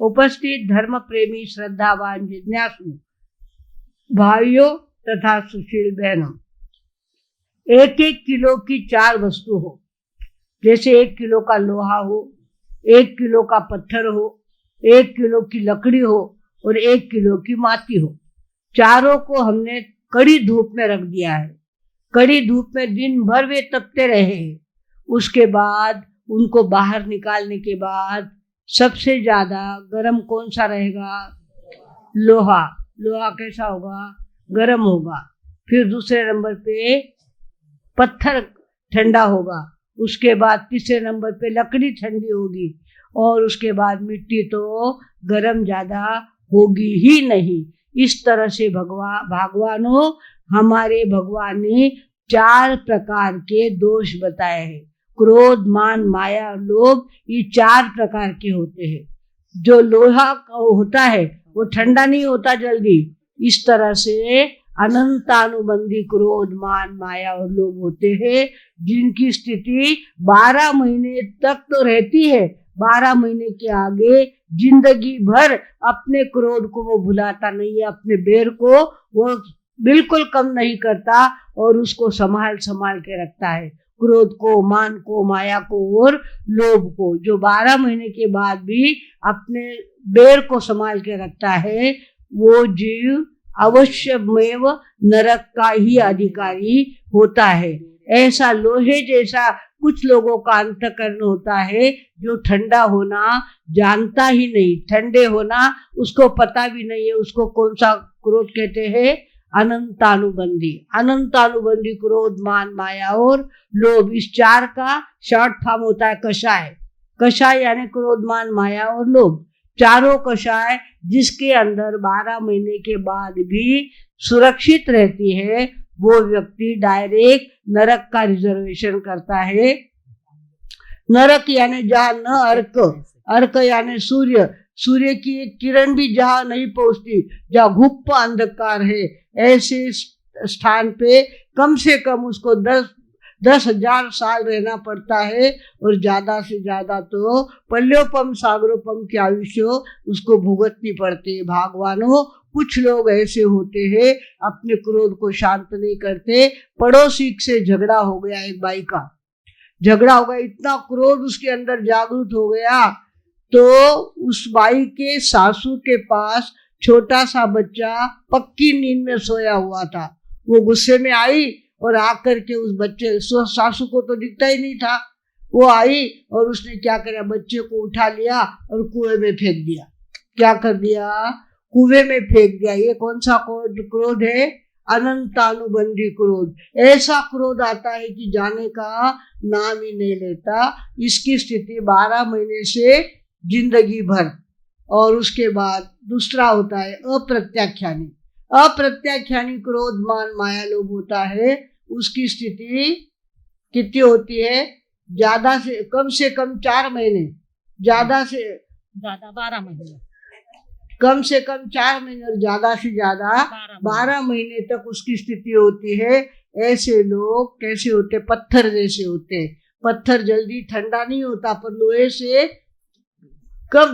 उपस्थित धर्म प्रेमी श्रद्धावान जिज्ञासु भाइयों तथा सुशील बहनों, 1-1 किलो की 4 वस्तु हो, जैसे 1 किलो का लोहा हो, 1 किलो का पत्थर हो, 1 किलो की लकड़ी हो और 1 किलो की माटी हो। चारों को हमने कड़ी धूप में रख दिया है। कड़ी धूप में दिन भर वे तपते रहे। उसके बाद उनको बाहर निकालने के बाद सबसे ज्यादा गर्म कौन सा रहेगा? लोहा। लोहा कैसा होगा? गर्म होगा। फिर दूसरे नंबर पे पत्थर ठंडा होगा। उसके बाद तीसरे नंबर पे लकड़ी ठंडी होगी और उसके बाद मिट्टी तो गर्म ज्यादा होगी ही नहीं। इस तरह से भगवानों हमारे भगवान ने 4 प्रकार के दोष बताए हैं। क्रोध, मान, माया और लोभ, ये 4 प्रकार के होते हैं। जो लोहा होता है वो ठंडा नहीं होता जल्दी। इस तरह से अनंतानुबंधी क्रोध, मान, माया और लोभ होते हैं, जिनकी स्थिति 12 महीने तक तो रहती है। 12 महीने के आगे जिंदगी भर अपने क्रोध को वो भुलाता नहीं है, अपने बैर को वो बिल्कुल कम नहीं करता और उसको संभाल के रखता है। क्रोध को, मान को, माया को और लोभ को, जो 12 महीने के बाद भी अपने बैर को संभाल के रखता है, वो जीव अवश्यमेव नरक का ही अधिकारी होता है। ऐसा लोहे जैसा कुछ लोगों का अंतःकरण होता है जो ठंडा होना जानता ही नहीं। ठंडे होना उसको पता भी नहीं है। उसको कौन सा क्रोध कहते हैं? अनंतानुबंधी। अनंतानुबंधी क्रोध, मान, माया और लोभ, इस 4 का शॉर्ट फॉर्म होता है कषाय। कषाय यानी क्रोध, मान, माया और लोभ। चारों कषाय जिसके अंदर 12 महीने के बाद भी सुरक्षित रहती है, वो व्यक्ति डायरेक्ट नरक का रिजर्वेशन करता है। नरक यानी जहाँ न अर्क, अर्क यानी सूर्य, सूर्य की एक किरण भी जहाँ नहीं पहुंचती, जहाँ गुप्त अंधकार है, ऐसे स्थान पे कम से कम उसको 10,000 साल रहना पड़ता है और ज्यादा से ज्यादा तो पल्योपम सागरोपम की आयुष्य उसको भुगतनी पड़ती है। भगवानों, कुछ लोग ऐसे होते हैं अपने क्रोध को शांत नहीं करते। पड़ोसी से झगड़ा हो गया, एक बाई का झगड़ा हो गया, इतना क्रोध उसके अंदर जागृत हो गया तो उस बाई के सासू के पास छोटा सा बच्चा पक्की नींद में सोया हुआ था। वो गुस्से में आई और आकर के उस बच्चे, सासू को तो दिखता ही नहीं था, वो आई और उसने क्या किया, बच्चे को उठा लिया और कुएं में फेंक दिया। क्या कर दिया? कुएं में फेंक दिया। ये कौन सा क्रोध है? अनंतानुबंधी क्रोध। ऐसा क्रोध आता है कि जाने का नाम ही नहीं लेता। इसकी स्थिति 12 महीने से जिंदगी भर। और उसके बाद दूसरा होता है अप्रत्याख्यानी। अप्रत्याख्यानी क्रोध, मान, माया, लोभ होता है। उसकी स्थिति कितनी होती है? ज्यादा से कम 4 महीने, ज्यादा से ज्यादा 12 महीने, कम से कम 4 महीने और ज्यादा से ज्यादा 12 महीने तक उसकी स्थिति होती है। ऐसे लोग कैसे होते? पत्थर जैसे होते। पत्थर जल्दी ठंडा नहीं होता पर लोहे से कम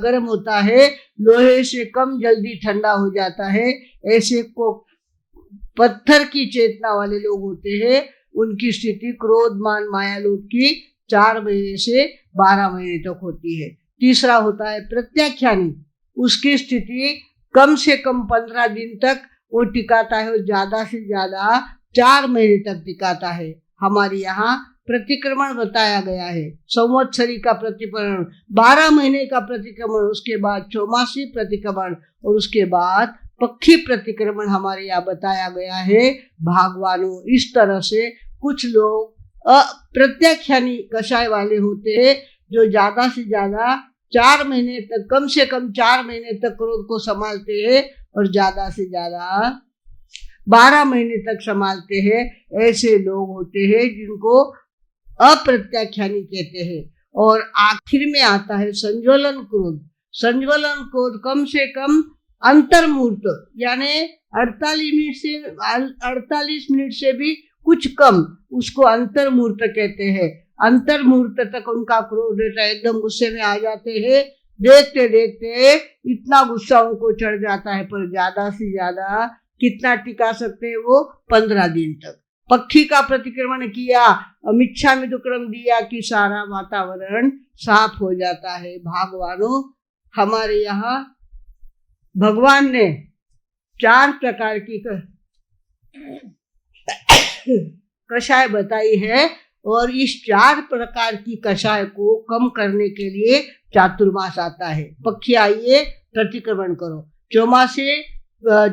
गर्म होता है, लोहे से कम जल्दी ठंडा हो जाता है। ऐसे को पत्थर की चेतना वाले लोग होते हैं। उनकी स्थिति क्रोध, मान, माया, लोभ की 4 महीने से 12 महीने तक होती है। तीसरा होता है प्रत्याख्यानी। उसकी स्थिति कम से कम 15 दिन तक वो टिकाता है और ज्यादा से ज्यादा 4 महीने तक टिकाता है। हमारे यहाँ प्रतिक्रमण बताया गया है। संवत्सरी का प्रतिक्रमण, 12 महीने का प्रतिक्रमण, उसके बाद चौमासी प्रतिक्रमण और उसके बाद पक्षी प्रतिक्रमण हमारे यहाँ बताया गया है। भगवानों, इस तरह से कुछ लोग अप्रत्याख्यानी कषाय वाले होते हैं जो ज्यादा से ज्यादा 4 महीने तक, कम से कम 4 महीने तक क्रोध को संभालते हैं और ज्यादा से ज्यादा 12 महीने तक संभालते हैं। ऐसे लोग होते हैं जिनको अप्रत्याख्यानी कहते हैं। और आखिर में आता है संज्वलन क्रोध। संज्वलन क्रोध कम से कम अंतर्मुहूर्त यानी 48 मिनट से भी कुछ कम, उसको अंतर्मुहूर्त कहते हैं। अंतर्मुहूर्त तक उनका क्रोध रहता है, एकदम गुस्से में आ जाते हैं देखते देखते इतना गुस्सा उनको चढ़ जाता है, पर ज्यादा से ज्यादा कितना टिका सकते हैं वो? 15 दिन तक। पक्षी का प्रतिक्रमण किया, मिच्छामि दुक्कड़म दिया कि सारा वातावरण साफ हो जाता है। भगवानों, हमारे यहाँ भगवान ने 4 प्रकार की कषाय बताई है, और इस 4 प्रकार की कषाय को कम करने के लिए चातुर्मास आता है। पक्षी आइए प्रतिक्रमण करो,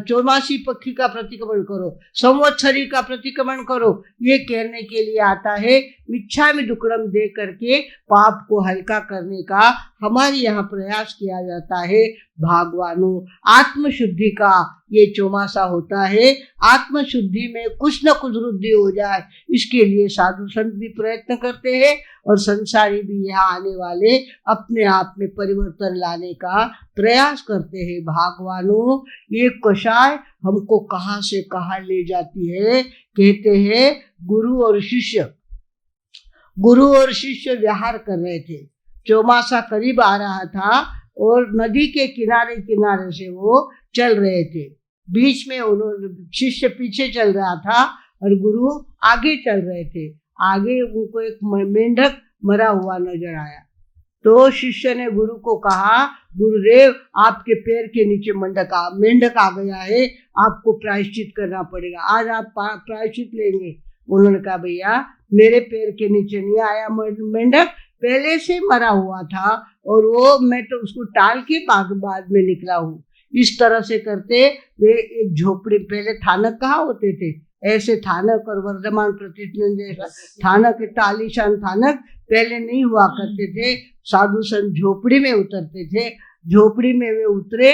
चौमासी पक्षी का प्रतिक्रमण करो, संवत्सरी का प्रतिक्रमण करो, ये कहने के लिए आता है। मिच्छामि दुक्कड़म दे करके पाप को हल्का करने का हमारे यहाँ प्रयास किया जाता है। भगवानों, आत्मशुद्धि का ये चौमासा होता है। आत्मशुद्धि में कुछ न कुछ वृद्धि हो जाए, इसके लिए साधु संत भी प्रयत्न करते हैं, और संसारी भी यहाँ आने वाले अपने आप में परिवर्तन लाने का प्रयास करते हैं। भगवानों, ये कषाय हमको कहाँ से कहाँ ले जाती है। कहते हैं गुरु और शिष्य विहार कर रहे थे। चौमासा करीब आ रहा था और नदी के किनारे किनारे से वो चल रहे थे। बीच में शिष्य पीछे चल रहा था और गुरु आगे चल रहे थे। आगे उनको एक मेंढक मरा हुआ नजर आया, तो शिष्य ने गुरु को कहा, गुरुदेव, आपके पैर के नीचे मेंढक आ गया है, आपको प्रायश्चित करना पड़ेगा, आज आप प्रायश्चित लेंगे। उन्होंने कहा, भैया, मेरे पैर के नीचे नहीं आया मेंढक, पहले से मरा हुआ था, और वो मैं तो उसको टाल के बाद में निकला हूँ। इस तरह से करते वे एक झोपड़ी, पहले थानक कहाँ होते थे, ऐसे थानक और वर्धमान प्रतिष्ठान जैसा थानक, आलीशान थानक पहले नहीं हुआ करते थे। साधु संत झोपड़ी में उतरते थे। झोपड़ी में वे उतरे।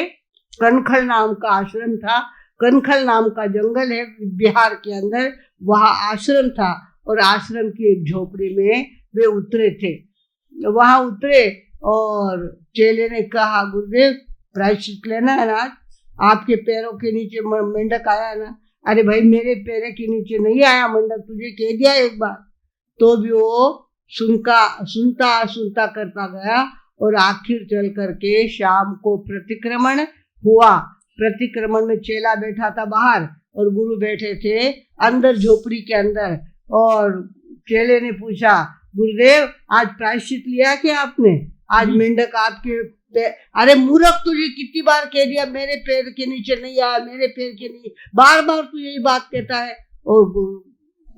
कनखल नाम का आश्रम था, कनखल नाम का जंगल है बिहार के अंदर, वहाँ आश्रम था, और आश्रम की एक झोपड़ी में वे उतरे थे। वहाँ उतरे और चेले ने कहा, गुरुदेव, प्रायश्चित लेना है ना, आपके पैरों के नीचे मेंढक आया ना। अरे भाई, मेरे पैर के नीचे नहीं आया मेंढक, तुझे कह दिया एक बार। तो भी वो सुनता करता गया, और आखिर चल करके शाम को प्रतिक्रमण हुआ। प्रतिक्रमण में चेला बैठा था बाहर और गुरु बैठे थे अंदर झोपड़ी के अंदर। और चेले ने पूछा, गुरुदेव, आज प्रायश्चित लिया क्या आपने? आज मेंढक आपके अरे मूर्ख, तुझे कितनी बार कह दिया मेरे पैर के नीचे नहीं आया, मेरे पैर के नीचे, बार बार तू यही बात कहता है। और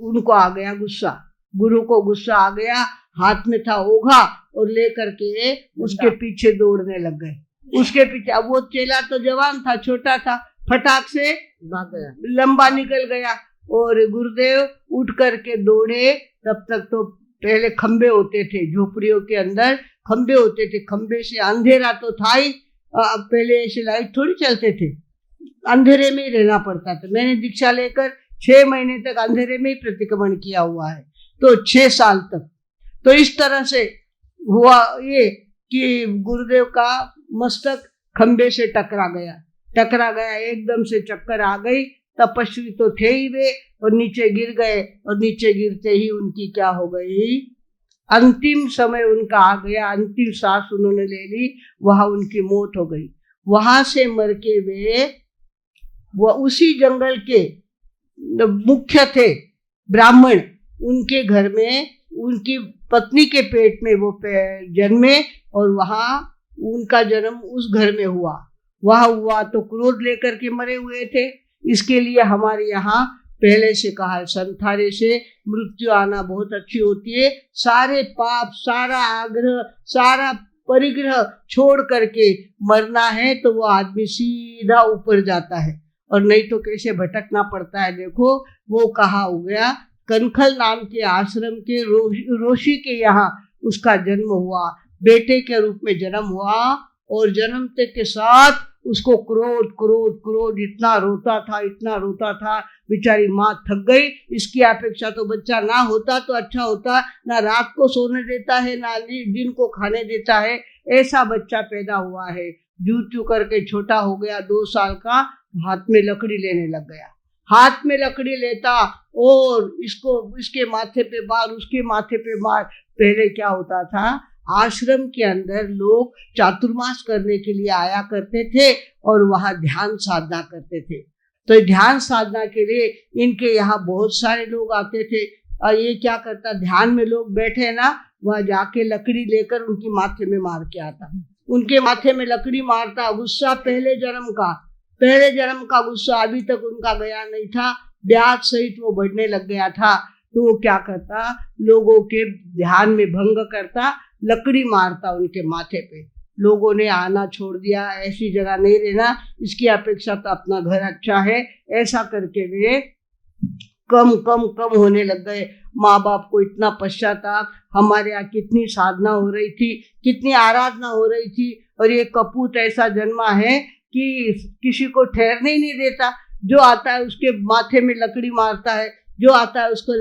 उनको आ गया गुस्सा, गुरु को गुस्सा आ गया, हाथ में था ओघा और लेकर के उसके पीछे दौड़ने लग गए। उसके पीछे, अब वो चेला तो जवान था, छोटा था, फटाक से भाग गया, लंबा निकल गया। और गुरुदेव उठ करके दौड़े। तब तक तो पहले खंबे होते थे, झोपड़ियों के अंदर खंबे होते थे, खंबे से अंधेरा तो था ही, पहले ऐसे लाइट थोड़ी चलते थे, अंधेरे में ही रहना पड़ता था। मैंने दीक्षा लेकर 6 महीने तक अंधेरे में ही प्रतिक्रमण किया हुआ है, तो 6 साल तक। तो इस तरह से हुआ ये कि गुरुदेव का मस्तक खंबे से टकरा गया, एकदम से चक्कर आ गई। तपस्वी तो थे ही वे, और नीचे गिर गए, और नीचे गिरते ही उनकी क्या हो गई, अंतिम समय उनका आ गया, अंतिम सांस उन्होंने ले ली, वहां उनकी मौत हो गई। वहां से मर के वो उसी जंगल के मुख्य थे ब्राह्मण, उनके घर में उनकी पत्नी के पेट में वो जन्मे, और वहां उनका जन्म उस घर में हुआ। वहां हुआ तो क्रोध लेकर के मरे हुए थे। इसके लिए हमारे यहाँ पहले से कहा है, संथारे से मृत्यु आना बहुत अच्छी होती है। सारे पाप, सारा आग्रह, सारा परिग्रह छोड़ करके मरना है तो वो आदमी सीधा ऊपर जाता है, और नहीं तो कैसे भटकना पड़ता है। देखो, वो कहा हो गया, कनखल नाम के आश्रम के ऋषि के यहाँ उसका जन्म हुआ, बेटे के रूप में जन्म हुआ, और जन्मते के साथ उसको क्रोध इतना रोता था, बेचारी माँ थक गई। इसकी अपेक्षा तो बच्चा ना होता तो अच्छा होता, ना रात को सोने देता है, ना दिन को खाने देता है, ऐसा बच्चा पैदा हुआ है। जू करके छोटा हो गया, 2 साल का, हाथ में लकड़ी लेने लग गया। हाथ में लकड़ी लेता और इसके माथे पे मार, उसके माथे पे मार। पहले क्या होता था, आश्रम के अंदर लोग चातुर्मास करने के लिए आया करते थे और वहां ध्यान साधना करते थे। तो ध्यान साधना के लिए इनके यहाँ बहुत सारे लोग आते थे। और ये क्या करता, ध्यान में लोग बैठे ना, वहां जाके लकड़ी लेकर उनकी माथे में मार के आता। उनके माथे में लकड़ी मारता। गुस्सा पहले जन्म का गुस्सा अभी तक उनका गया नहीं था, ब्याज सहित वो बढ़ने लग गया था। तो वो क्या करता, लोगों के ध्यान में भंग करता, लकड़ी मारता उनके माथे पे। लोगों ने आना छोड़ दिया, ऐसी जगह नहीं रहना, इसकी अपेक्षा तो अपना घर अच्छा है, ऐसा करके वे कम होने लग गए। माँ बाप को इतना पश्चाताप, हमारे यहाँ कितनी साधना हो रही थी, कितनी आराधना हो रही थी, और ये कपूत ऐसा जन्मा है कि किसी को ठहरने ही नहीं देता। जो आता है उसके माथे में लकड़ी मारता है, जो आता है उसको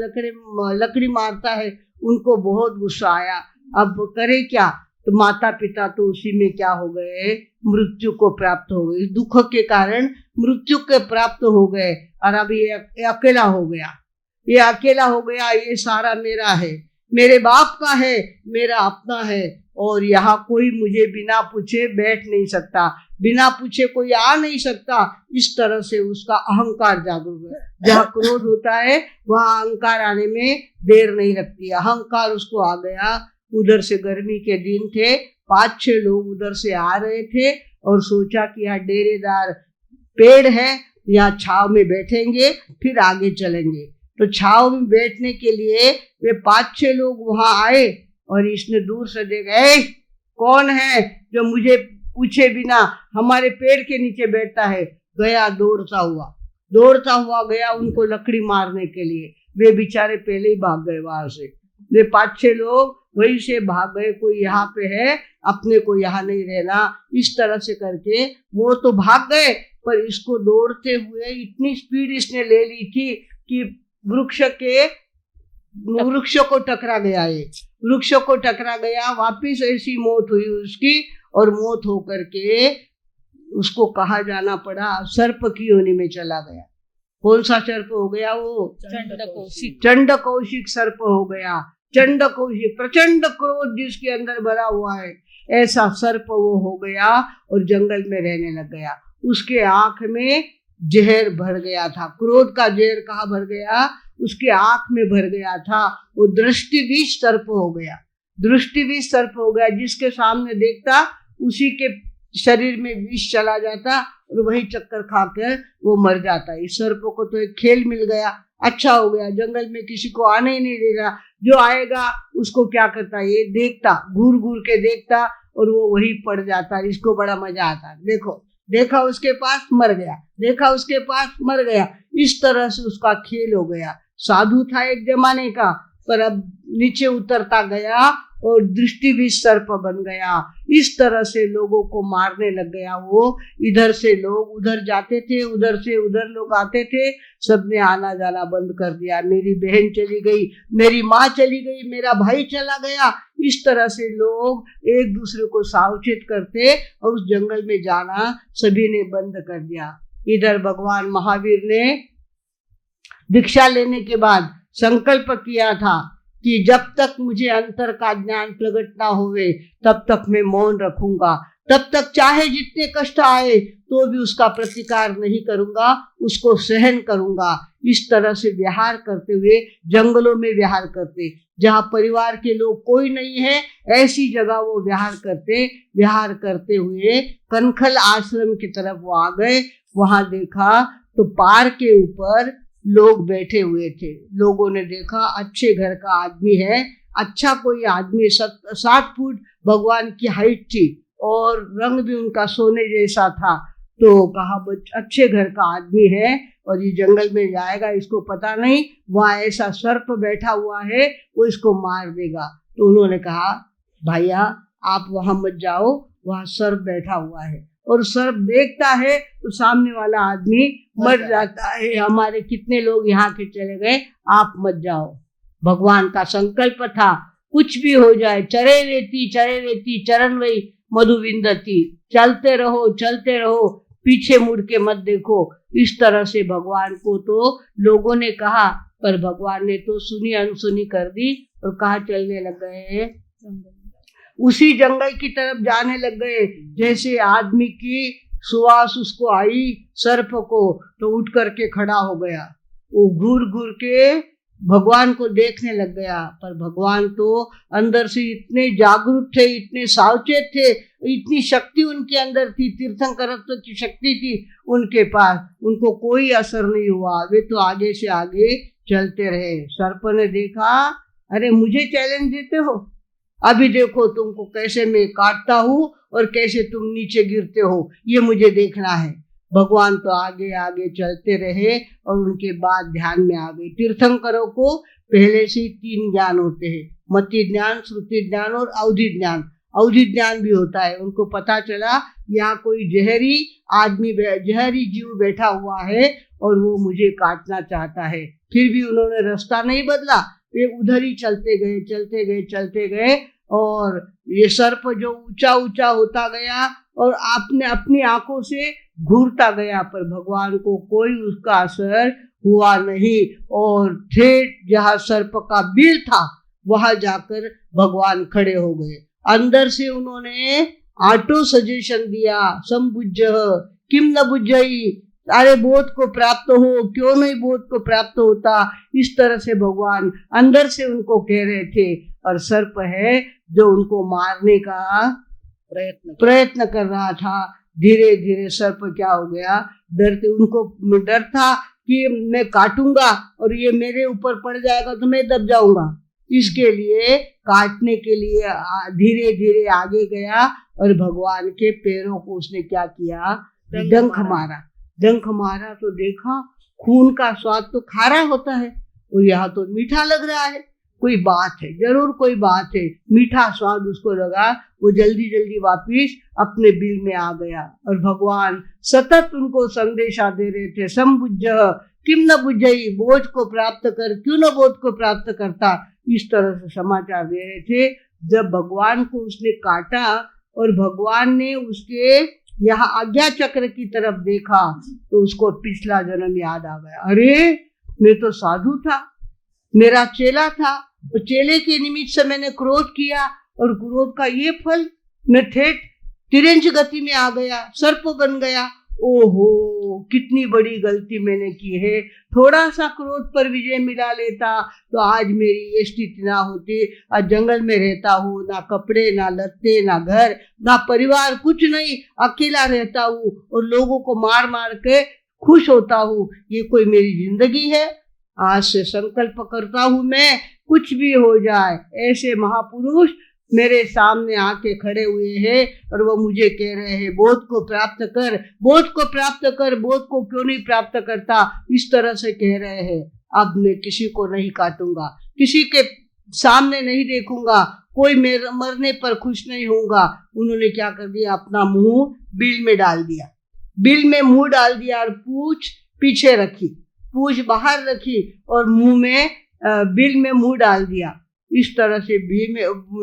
लकड़ी मारता है। उनको बहुत गुस्सा आया। अब करे क्या, तो माता पिता तो उसी में क्या हो गए, मृत्यु को प्राप्त हो गए। दुख के कारण मृत्यु के प्राप्त हो गए। और अब ये अकेला हो गया, ये सारा मेरा है, मेरे बाप का है, मेरा अपना है, और यहाँ कोई मुझे बिना पूछे बैठ नहीं सकता, बिना पूछे कोई आ नहीं सकता। इस तरह से उसका अहंकार जागरूक है। जहाँ क्रोध होता है वहाँ अहंकार आने में देर नहीं लगती। अहंकार उसको आ गया। उधर से गर्मी के दिन थे, 5-6 लोग उधर से आ रहे थे और सोचा कि यहाँ डेरेदार पेड़ है, यहाँ छाव में बैठेंगे, फिर आगे चलेंगे। तो छाव में बैठने के लिए वे 5-6 लोग वहां आए, और इसने दूर से देखा, कौन है जो मुझे पूछे बिना हमारे पेड़ के नीचे बैठता है। गया दौड़ता हुआ गया उनको लकड़ी मारने के लिए। वे बेचारे पहले ही भाग गए वहां से। वे 5-6 लोग वहीं से भाग गए, कोई यहाँ पे है, अपने को यहाँ नहीं रहना। इस तरह से करके वो तो भाग गए, पर इसको दौड़ते हुए इतनी स्पीड इसने ले ली थी कि वृक्ष को टकरा गया। वृक्ष को टकरा गया, वापिस ऐसी मौत हुई उसकी, और मौत होकर के उसको कहा जाना पड़ा, सर्प की योनि में चला गया। कौन सा सर्प हो गया वो? चंडकौशिक सर्प हो गया। चंडकौशिक, प्रचंड क्रोध जिसके अंदर भरा हुआ है, ऐसा सर्प वो हो गया और जंगल में रहने लग गया। उसके आंख में जहर भर गया था। क्रोध का जहर कहाँ भर गया? उसके आंख में भर गया था। वो दृष्टिविष सर्प हो गया। जिसके सामने देखता उसी के शरीर में विष चला जाता और वही चक्कर खाकर वो मर जाता। इस सर्प को तो एक खेल मिल गया, अच्छा हो गया। जंगल में किसी को आने ही नहीं देगा, जो आएगा उसको क्या करता, ये देखता, घूर के देखता, और वो वही पड़ जाता। इसको बड़ा मजा आता। देखा उसके पास मर गया, देखा उसके पास मर गया। इस तरह से उसका खेल हो गया। साधु था एक जमाने का, पर अब नीचे उतरता गया और दृष्टिविष सर्प बन गया। इस तरह से लोगों को मारने लग गया वो। इधर से लोग उधर जाते थे, उधर से उधर लोग आते थे, सबने आना जाना बंद कर दिया। मेरी बहन चली गई, मेरी माँ चली गई, मेरा भाई चला गया। इस तरह से लोग एक दूसरे को सावचेत करते और उस जंगल में जाना सभी ने बंद कर दिया। इधर भगवान महावीर ने दीक्षा लेने के बाद संकल्प किया था कि जब तक मुझे अंतर का ज्ञान प्रकट ना होवे तब तक मैं मौन रखूंगा, तब तक चाहे जितने कष्ट आए तो भी उसका प्रतिकार नहीं करूंगा, उसको सहन करूंगा। इस तरह से विहार करते हुए जंगलों में विहार करते, जहाँ परिवार के लोग कोई नहीं है, ऐसी जगह वो विहार करते हुए कनखल आश्रम की तरफ वो आ गए। वहां देखा तो पार के ऊपर लोग बैठे हुए थे। लोगों ने देखा अच्छे घर का आदमी है, अच्छा कोई आदमी, 7 फुट भगवान की हाइट थी और रंग भी उनका सोने जैसा था। तो कहा अच्छे घर का आदमी है और ये जंगल में जाएगा, इसको पता नहीं वहाँ ऐसा सर्प बैठा हुआ है, वो इसको मार देगा। तो उन्होंने कहा भैया आप वहां मत जाओ, वहाँ सर्प बैठा हुआ है। और सर्प देखता है तो सामने वाला आदमी मर जाता है। हमारे कितने लोग यहाँ के चले गए, आप मत जाओ। भगवान का संकल्प था कुछ भी हो जाए, चरे रेती चरण वही मधुविंदती, चलते रहो, पीछे मुड़ के मत देखो। इस तरह से भगवान को तो लोगों ने कहा, पर भगवान ने तो सुनी अनसुनी कर दी और कहाँ चलने लग गए, उसी जंगल की तरफ जाने लग गए। जैसे आदमी की सुवास उसको आई सर्प को, तो उठ करके खड़ा हो गया। वो घूर घूर के भगवान को देखने लग गया। पर भगवान तो अंदर से इतने जागरूक थे, इतने सावचेत थे, इतनी शक्ति उनके अंदर थी, तीर्थंकरत्व की शक्ति थी उनके पास, उनको कोई असर नहीं हुआ। वे तो आगे से आगे चलते रहे। सर्प ने देखा, अरे मुझे चैलेंज देते हो, अभी देखो तुमको कैसे मैं काटता हूँ और कैसे तुम नीचे गिरते हो, ये मुझे देखना है। भगवान तो आगे आगे चलते रहे और उनके बाद ध्यान में आ गए। तीर्थंकरों को पहले से 3 ज्ञान होते हैं, मति ज्ञान, श्रुति ज्ञान और अवधि ज्ञान। अवधि ज्ञान भी होता है। उनको पता चला यहाँ कोई जहरी आदमी, जहरी जीव बैठा हुआ है और वो मुझे काटना चाहता है। फिर भी उन्होंने रास्ता नहीं बदला, वे उधर ही चलते गए चलते गए चलते गए। और ये सर्प जो ऊंचा ऊंचा होता गया और आपने अपनी आंखों से घूरता गया, पर भगवान को कोई उसका असर हुआ नहीं। और ठेठ जहाँ सर्प का बिल था वहां जाकर भगवान खड़े हो गए। अंदर से उन्होंने ऑटो सजेशन दिया, संबुज्ज किम न बुझई, अरे बोध को प्राप्त हो, क्यों नहीं बोध को प्राप्त होता। इस तरह से भगवान अंदर से उनको कह रहे थे। और सर्प है जो उनको मारने का प्रयत्न कर रहा था। धीरे धीरे सर्प क्या हो गया, डरते, उनको डर था कि मैं काटूंगा और ये मेरे ऊपर पड़ जाएगा तो मैं दब जाऊंगा। इसके लिए काटने के लिए धीरे धीरे आगे गया और भगवान के पैरों को उसने क्या किया, डंक मारा। डंक मारा तो देखा खून का स्वाद तो खारा होता है और यहाँ तो मीठा लग रहा है। कोई बात है, जरूर कोई बात है। मीठा स्वाद उसको लगा। वो जल्दी जल्दी वापिस अपने बिल में आ गया। और भगवान सतत उनको संदेशा दे रहे थे, संबुज्ज किम न बुझई, बोझ को प्राप्त कर, क्यों न बोझ को प्राप्त करता। इस तरह से समाचार दे रहे थे। जब भगवान को उसने काटा और भगवान ने उसके यहाँ आज्ञा चक्र की तरफ देखा तो उसको पिछला जन्म याद आ गया। अरे मैं तो साधु था, मेरा चेला था, तो चेले के निमित्त से मैंने क्रोध किया और क्रोध का ये फल, मैं ठेठ तिरंज गति में आ गया, सर्प बन गया। ओहो कितनी बड़ी गलती मैंने की है। थोड़ा सा क्रोध पर विजय मिला लेता तो आज मेरी ये स्थिति ना होती। आज जंगल में रहता हूँ, ना कपड़े, ना लत्ते, ना घर, ना परिवार, कुछ नहीं, अकेला रहता हूँ और लोगों को मार मार के खुश होता हूँ। ये कोई मेरी जिंदगी है? आज से संकल्प करता हूँ मैं, कुछ भी हो जाए, ऐसे महापुरुष मेरे सामने आके खड़े हुए हैं और वो मुझे कह रहे हैं बोध को प्राप्त कर, बोध को प्राप्त कर, बोध को क्यों नहीं प्राप्त करता, इस तरह से कह रहे हैं। अब मैं किसी को नहीं काटूंगा, किसी के सामने नहीं देखूंगा, कोई मेरे मरने पर खुश नहीं होगा। उन्होंने क्या कर दिया, अपना मुंह बिल में डाल दिया, बिल में मुंह डाल दिया और पूंछ पीछे रखी, पूंछ बाहर रखी और मुंह में बिल में मुंह डाल दिया। इस तरह से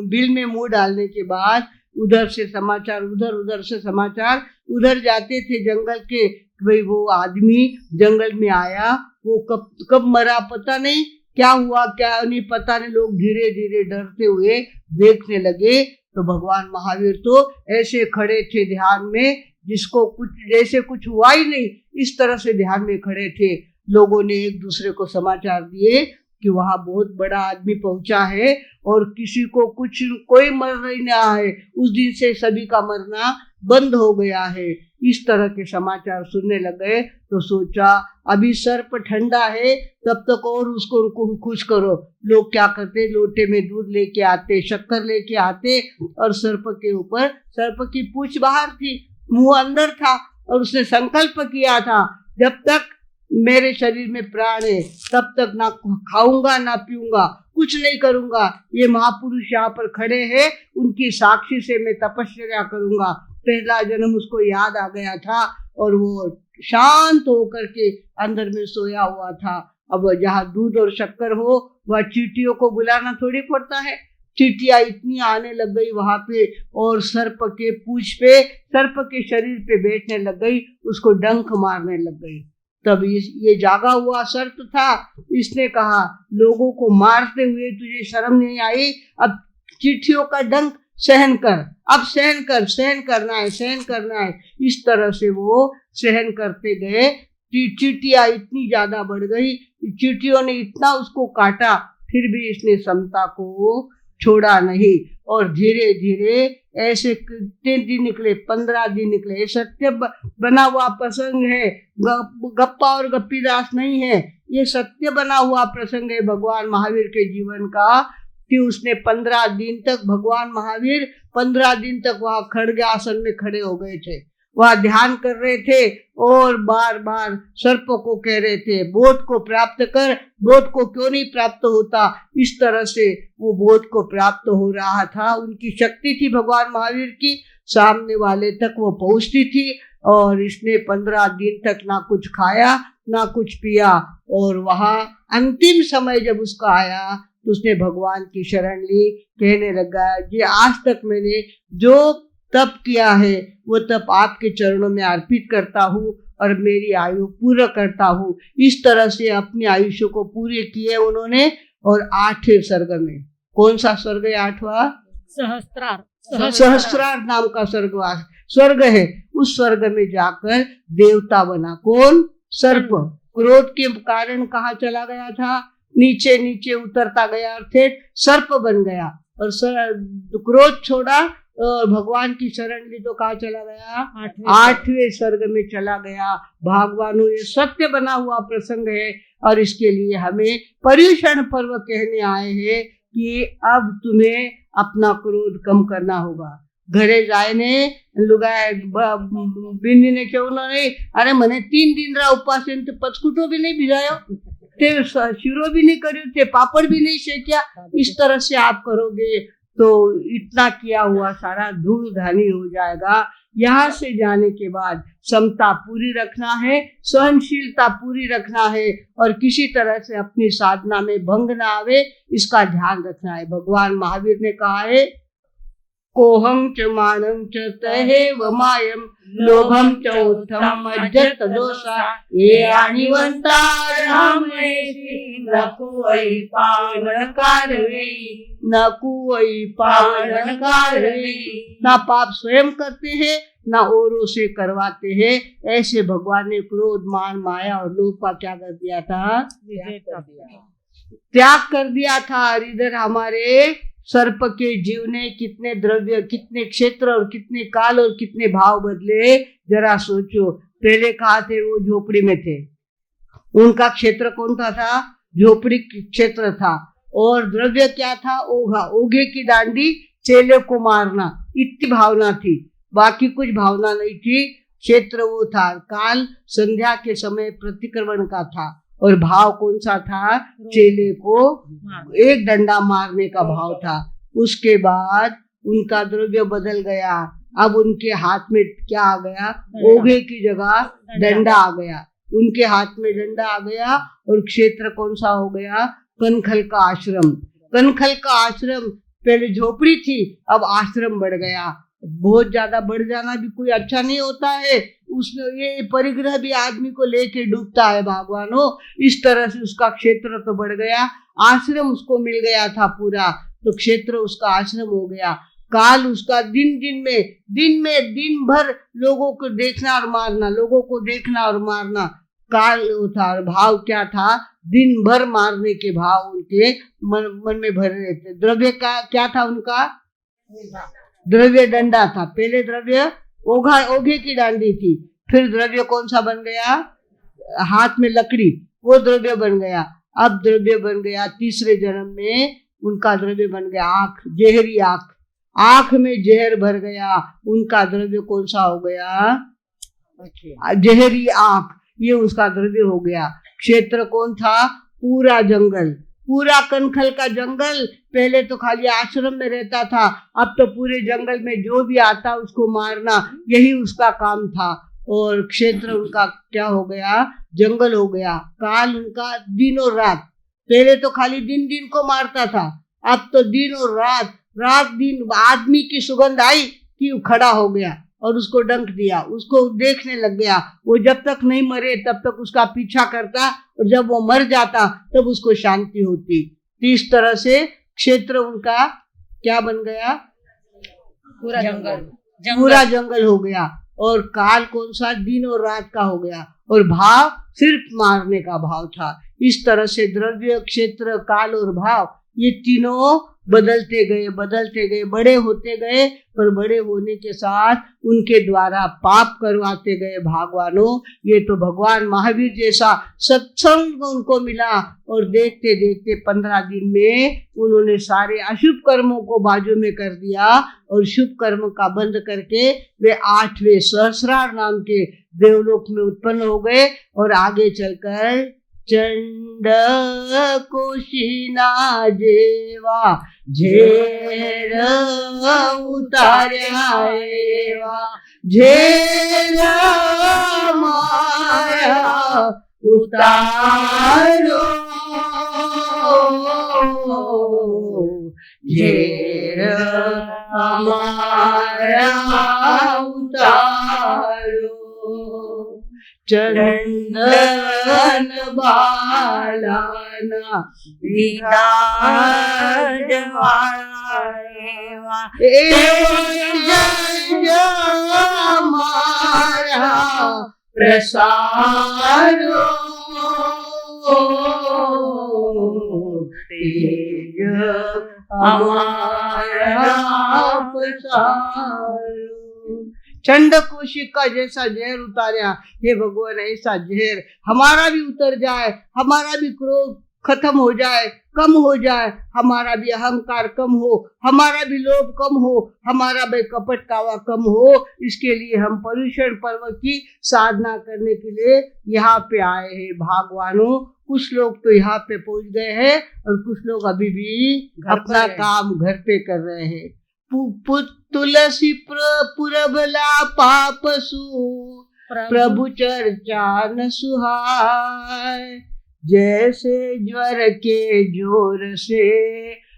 बिल में मुंह डालने के बाद उधर से समाचार उधर, उधर से समाचार उधर जाते थे जंगल के। भाई वो आदमी जंगल में आया, वो कब मरा पता नहीं, क्या हुआ क्या नहीं पता नहीं। लोग धीरे धीरे डरते हुए देखने लगे तो भगवान महावीर तो ऐसे खड़े थे ध्यान में, जिसको कुछ जैसे कुछ हुआ ही नहीं, इस तरह से ध्यान में खड़े थे। लोगों ने एक दूसरे को समाचार दिए कि वहां बहुत बड़ा आदमी पहुंचा है और किसी को कुछ, कोई मर नहीं रहा है, उस दिन से सभी का मरना बंद हो गया है। इस तरह के समाचार सुनने लगे तो सोचा अभी सर्प ठंडा है, तब तक और उसको खुश करो। लोग क्या करते, लोटे में दूध लेके आते, शक्कर लेके आते और सर्प के ऊपर, सर्प की पूंछ बाहर थी, मुंह अंदर था और उसने संकल्प किया था जब तक मेरे शरीर में प्राण है तब तक ना खाऊंगा ना पीऊंगा, कुछ नहीं करूंगा। ये महापुरुष यहाँ पर खड़े हैं, उनकी साक्षी से मैं तपस्या करूंगा। पहला जन्म उसको याद आ गया था और वो शांत होकर के अंदर में सोया हुआ था। अब जहाँ दूध और शक्कर हो वह चींटियों को बुलाना थोड़ी पड़ता है। चींटियां इतनी आने लग गई वहां पे और सर्प के पूंछ पे, सर्प के शरीर पे बैठने लग गई, उसको डंक मारने लग गई। तब ये जागा हुआ सर्प था, इसने कहा लोगों को मारते हुए तुझे शर्म नहीं आई? अब चिट्ठियों का डंक सहन कर, अब सहन कर, सहन करना है, सहन करना है। इस तरह से वो सहन करते गए। चींटियां इतनी ज्यादा बढ़ गई, चींटियों ने इतना उसको काटा, फिर भी इसने समता को छोड़ा नहीं। और धीरे धीरे ऐसे कितने दिन निकले, 15 दिन निकले। ये सत्य बना हुआ प्रसंग है, गप्पा और गप्पीदास नहीं है, ये सत्य बना हुआ प्रसंग है भगवान महावीर के जीवन का। कि उसने 15 दिन तक, भगवान महावीर 15 दिन तक वहां खड़गे आसन में खड़े हो गए थे, वह ध्यान कर रहे थे और बार बार सर्प को कह रहे थे बोध को प्राप्त कर, बोध को क्यों नहीं प्राप्त होता। इस तरह से वो बोध को प्राप्त हो रहा था। उनकी शक्ति थी भगवान महावीर की, सामने वाले तक वो पहुंचती थी। और इसने 15 दिन तक ना कुछ खाया ना कुछ पिया। और वहां अंतिम समय जब उसका आया तो उसने भगवान की शरण ली, कहने लगा जी आज तक मैंने जो तप किया है वो तप आपके चरणों में अर्पित करता हूँ और मेरी आयु पूरा करता हूँ। इस तरह से अपनी आयुष्य को पूरे किए उन्होंने। और 8वें स्वर्ग में, कौन सा स्वर्ग है 8वां? सहस्त्रार नाम का स्वर्ग है। उस स्वर्ग में जाकर देवता बना। कौन? सर्प। क्रोध के कारण कहाँ चला गया था? नीचे नीचे उतरता गया, अर्थात सर्प बन गया। और क्रोध छोड़ा और भगवान की शरण ली तो कहाँ चला गया? 8वें स्वर्ग में चला गया। भगवानों, ये सत्य बना हुआ प्रसंग है। और इसके लिए हमें पर्युषण पर्व कहने आए हैं कि अब तुम्हें अपना क्रोध कम करना होगा। घरे जाए ने लुगाए बिंदी ने क्यों नहीं, अरे मैंने 3 दिन रहा उपवास, पचकुटो भी नहीं भिजायो, ते शिरो भी नहीं करो, ते पापड़ भी नहीं सेकिया। इस तरह से आप करोगे तो इतना किया हुआ सारा धूल धानी हो जाएगा। यहाँ से जाने के बाद समता पूरी रखना है, सहनशीलता पूरी रखना है और किसी तरह से अपनी साधना में भंग ना आवे, इसका ध्यान रखना है। भगवान महावीर ने कहा है कोहं च मानं च तहेव मायं लोभं च उत्थम अज्जत दोषा ये अणिवंता न कोई पावन कारवे, न कोई पावन कारवे। ना पाप स्वयं करते हैं ना औरों से करवाते हैं। ऐसे भगवान ने क्रोध, मान, माया और लोभ का क्या कर दिया था? त्याग कर दिया था। इधर हमारे सर्प के जीव ने कितने द्रव्य, कितने क्षेत्र और कितने काल और कितने भाव बदले, जरा सोचो। पहले कहा थे वो झोपड़ी में थे, उनका क्षेत्र कौन सा था? झोपड़ी क्षेत्र था। और द्रव्य क्या था? ओघा, ओघे की डांडी, चेले को मारना, इतनी भावना थी, बाकी कुछ भावना नहीं थी। क्षेत्र वो था। काल संध्या के समय प्रतिक्रमण का था। और भाव कौन सा था? चेले को एक डंडा मारने का भाव था। उसके बाद उनका द्रव्य बदल गया। अब उनके हाथ में क्या आ गया? ओघे की जगह डंडा आ गया। उनके हाथ में डंडा आ गया। और क्षेत्र कौन सा हो गया? कनखल का आश्रम। कनखल का आश्रम, पहले झोपड़ी थी, अब आश्रम बढ़ गया। बहुत ज्यादा बढ़ जाना भी कोई अच्छा नहीं होता है। उसमें ये परिग्रह भी आदमी को लेके डूबता है भगवानों। इस तरह से उसका क्षेत्र तो बढ़ गया, आश्रम उसको मिल गया था पूरा, तो क्षेत्र उसका आश्रम हो गया। काल उसका दिन भर लोगों को देखना और मारना, लोगों को देखना और मारना काल था। भाव क्या था? दिन भर मारने के भाव उनके मन में भरे रहते। द्रव्य का क्या था उनका? द्रव्य डंडा था। पहले द्रव्य ओघे की डांडी थी, फिर द्रव्य कौन सा बन गया? हाथ में लकड़ी, वो द्रव्य बन गया। अब द्रव्य बन गया तीसरे जन्म में उनका द्रव्य बन गया आंख, जहरी आंख। आंख में जहर भर गया, उनका द्रव्य कौन सा हो गया? जहरी आंख, ये उसका द्रव्य हो गया। क्षेत्र कौन था? पूरा जंगल, पूरा कनखल का जंगल। पहले तो खाली आश्रम में रहता था, अब तो पूरे जंगल में जो भी आता उसको मारना, यही उसका काम था। और क्षेत्र उनका क्या हो गया? जंगल हो गया। काल उनका दिन और रात, पहले तो खाली दिन को मारता था, अब तो दिन और रात, रात दिन। आदमी की सुगंध आई कि खड़ा हो गया और उसको डंक दिया, उसको देखने लग गया। वो जब तक नहीं मरे तब तक उसका पीछा करता, और जब वो मर जाता तब उसको शांति होती। इस तरह से क्षेत्र उनका क्या बन गया? पूरा जंगल हो गया। और काल कौन सा, दिन और रात का हो गया। और भाव सिर्फ मारने का भाव था। इस तरह से द्रव्य, क्षेत्र, काल और भाव ये तीनों बदलते गए, बड़े होते गए। पर बड़े होने के साथ उनके द्वारा पाप करवाते गए भगवानों। ये तो भगवान महावीर जैसा सत्संग उनको मिला और देखते देखते 15 दिन में उन्होंने सारे अशुभ कर्मों को बाजू में कर दिया और शुभ कर्म का बंद करके वे 8वें सहस्रार नाम के देवलोक में उत्पन्न हो गए। और आगे चलकर चंड कुशिना जेवा झेर उतार्या एवा, झेर माया उतारो, झेर माया उतारो। चंदन बालाना विराज माया प्रसारो, तेज हमारा प्रसारो। चंडकोशी का जैसा जहर उतारा, हे भगवान ऐसा जहर हमारा भी उतर जाए, हमारा भी क्रोध खत्म हो जाए, कम हो जाए, हमारा भी अहंकार कम हो, हमारा भी लोभ कम हो, हमारा भी कपट कावा कम हो। इसके लिए हम पर्युषण पर्व की साधना करने के लिए यहाँ पे आए हैं भगवानों। कुछ लोग तो यहाँ पे पहुंच गए हैं और कुछ लोग अभी भी अपना काम घर पे कर रहे हैं। तुलसी पुरबला पापसु प्रभु चर्चा न सुहाय, जैसे ज्वर के जोर से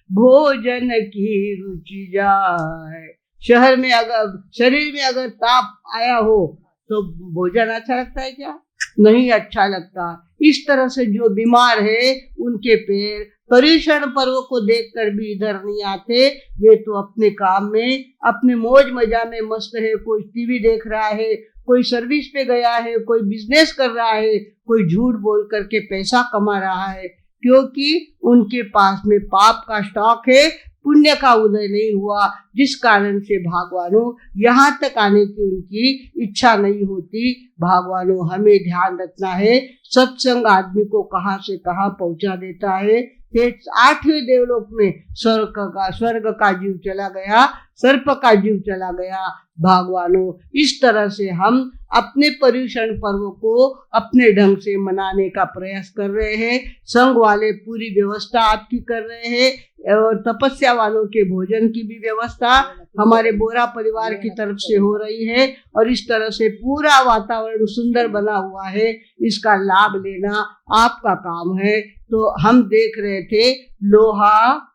भोजन की रुचि जाए। शरीर में अगर ताप आया हो तो भोजन अच्छा लगता है क्या? नहीं अच्छा लगता। इस तरह से जो बीमार है उनके पैर पर्युषण पर्व को देखकर भी इधर नहीं आते। वे तो अपने काम में, अपने मौज मजा में मस्त है। कोई टीवी देख रहा है, कोई सर्विस पे गया है, कोई बिजनेस कर रहा है, कोई झूठ बोल करके पैसा कमा रहा है, क्योंकि उनके पास में पाप का स्टॉक है, पुण्य का उदय नहीं हुआ, जिस कारण से भगवानों यहाँ तक आने की उनकी इच्छा नहीं होती। भगवानों हमें ध्यान रखना है, सत्संग आदमी को कहाँ से कहाँ पहुंचा देता है। 8वें देवलोक में स्वर्ग का जीव चला गया, सर्प का जीव चला गया। भगवानों इस तरह से हम अपने पर्युषण पर्व को अपने ढंग से मनाने का प्रयास कर रहे हैं। संघ वाले पूरी व्यवस्था आपकी कर रहे हैं और तपस्या वालों के भोजन की भी व्यवस्था हमारे बोरा परिवार की तरफ से हो रही है। और इस तरह से पूरा वातावरण सुंदर बना हुआ है, इसका लाभ लेना आपका काम है। तो हम देख रहे थे लोहा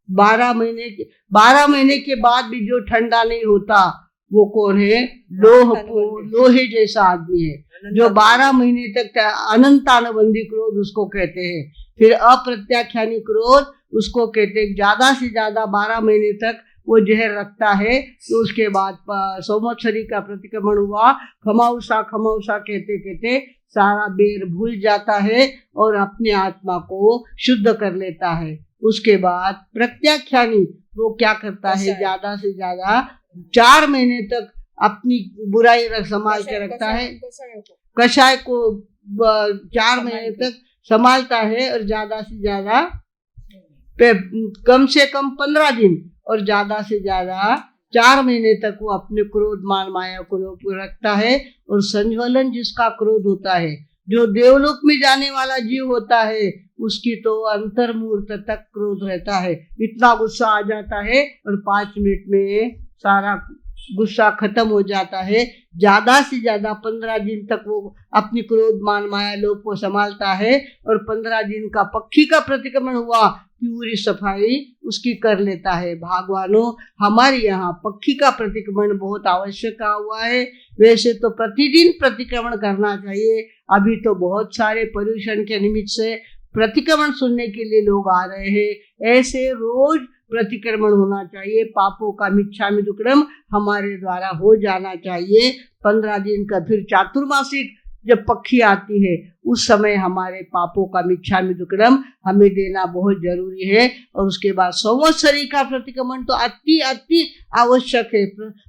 12 महीने के बाद भी जो ठंडा नहीं होता वो कौन है? लोहे जैसा आदमी है जो 12 महीने तक अनंतानुबंधी क्रोध उसको कहते हैं। फिर अप्रत्याख्यानी क्रोध उसको कहते हैं। ज्यादा से ज्यादा 12 महीने तक वो जहर रखता है। तो उसके बाद संवत्सरी का प्रतिक्रमण हुआ, खमाउसा कहते कहते सारा बेर भूल जाता है और अपने आत्मा को शुद्ध कर लेता है। उसके बाद प्रत्याख्यानी वो क्या करता है? ज्यादा से ज्यादा 4 महीने तक अपनी बुराई संभाल के रखता है। कषाय को 4 महीने तक संभालता है और ज्यादा से ज्यादा कम से कम 15 दिन और ज्यादा से ज्यादा 4 महीने तक वो अपने क्रोध मान माया को रखता है। और संज्वलन जिसका क्रोध होता है, जो देवलोक में जाने वाला जीव होता है, उसकी तो अंतर्मूर्त तक क्रोध रहता है। इतना गुस्सा आ जाता है और 5 मिनट में सारा गुस्सा खत्म हो जाता है। ज्यादा से ज्यादा 15 दिन तक वो अपनी क्रोध मान माया लोभ को संभालता है। और 15 दिन का पक्षी का प्रतिक्रमण हुआ, पूरी सफाई उसकी कर लेता है। भगवानों हमारे यहाँ पक्षी का प्रतिक्रमण बहुत आवश्यक हुआ है। वैसे तो प्रतिदिन प्रतिक्रमण करना चाहिए। अभी तो बहुत सारे पर्युषण के निमित्त से प्रतिक्रमण सुनने के लिए लोग आ रहे हैं। ऐसे रोज प्रतिक्रमण होना चाहिए, पापों का मिच्छामि दुक्कडम हमारे द्वारा हो जाना चाहिए। 15 दिन का फिर चातुर्मासिक जब पक्षी आती है उस समय हमारे पापों का मिच्छामि दुक्कडम हमें देना बहुत जरूरी है। और उसके बाद संवत्सरी का प्रतिक्रमण तो अति अति आवश्यक है।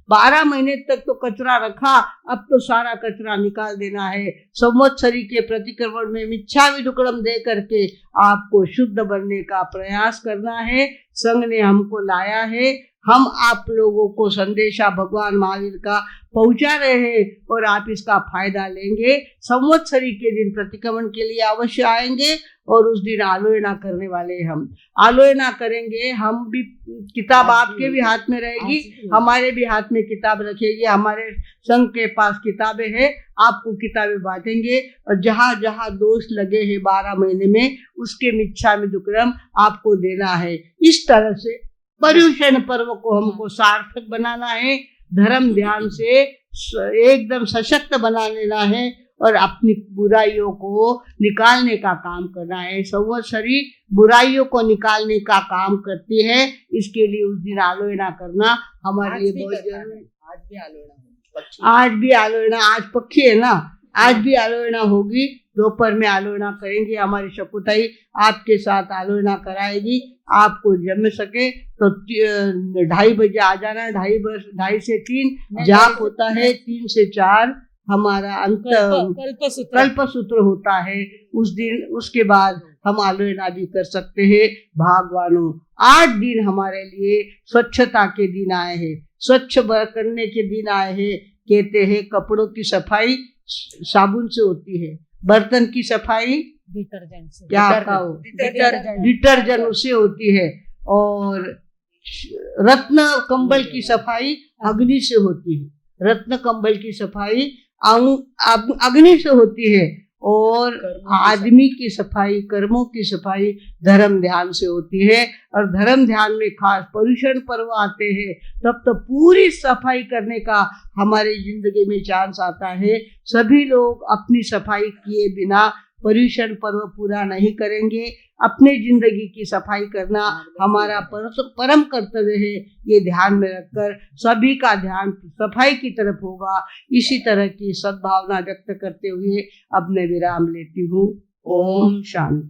12 महीने तक तो कचरा रखा, अब तो सारा कचरा निकाल देना है। संवत्सरी के प्रतिक्रमण में मिच्छामि दुक्कडम दे करके आपको शुद्ध बनने का प्रयास करना है। संघ ने हमको लाया है, हम आप लोगों को संदेशा भगवान महावीर का पहुंचा रहे हैं और आप इसका फायदा लेंगे। संवत्सरी के दिन प्रतिक्रमण के लिए अवश्य आएंगे और उस दिन आलोचना करने वाले हम आलोचना करेंगे। हम भी किताब आपके भी हाथ में रहेगी, हमारे भी हाथ में किताब रखेगी। हमारे संघ के पास किताबें हैं, आपको किताबें बांटेंगे और जहाँ जहाँ दोष लगे हैं 12 महीने में उसके मिच्छामि दुक्कडम आपको देना है। इस तरह से पर्युषण पर्व को हमको सार्थक बनाना है, धर्म ध्यान से एकदम सशक्त बना लेना है और अपनी बुराइयों को निकालने का काम करना है। संवत्सरी बुराइयों को निकालने का काम करती है, इसके लिए उस दिन आलोचना करना हमारे लिए बहुत जरूरी है। आज भी आलोचना, आज पक्षी है ना, आज भी आलोचना होगी। दोपहर में आलोचना करेंगे, हमारी शकुताई आपके साथ आलोचना कराएगी। आपको जम सके तो 2:30 बजे आ जाना। 2:30 से 3 जाप होता है, 3 से 4 हमारा अंत कल्पसूत्र होता है उस दिन। उसके बाद हम आलोचना भी कर सकते हैं। भागवानों, 8 दिन हमारे लिए स्वच्छता के दिन आए हैं, स्वच्छ करने के दिन आए हैं। कहते हैं कपड़ों की सफाई साबुन से होती है, बर्तन की सफाई डिटर्जेंट से, क्या डिटर्जेंट उससे होती है, और रत्न कंबल की सफाई अग्नि से होती है। रत्न कंबल की सफाई अग्नि से होती है और आदमी की सफाई, कर्मों की सफाई धर्म ध्यान से होती है। और धर्म ध्यान में खास पर्युषण पर्व आते हैं तब तो पूरी सफाई करने का हमारी जिंदगी में चांस आता है। सभी लोग अपनी सफाई किए बिना पर्युषण पर्व पूरा नहीं करेंगे। अपने जिंदगी की सफाई करना हमारा परम कर्तव्य है। ये ध्यान में रखकर सभी का ध्यान सफाई की तरफ होगा। इसी तरह की सद्भावना व्यक्त करते हुए अब मैं विराम लेती हूँ। ओम शांति।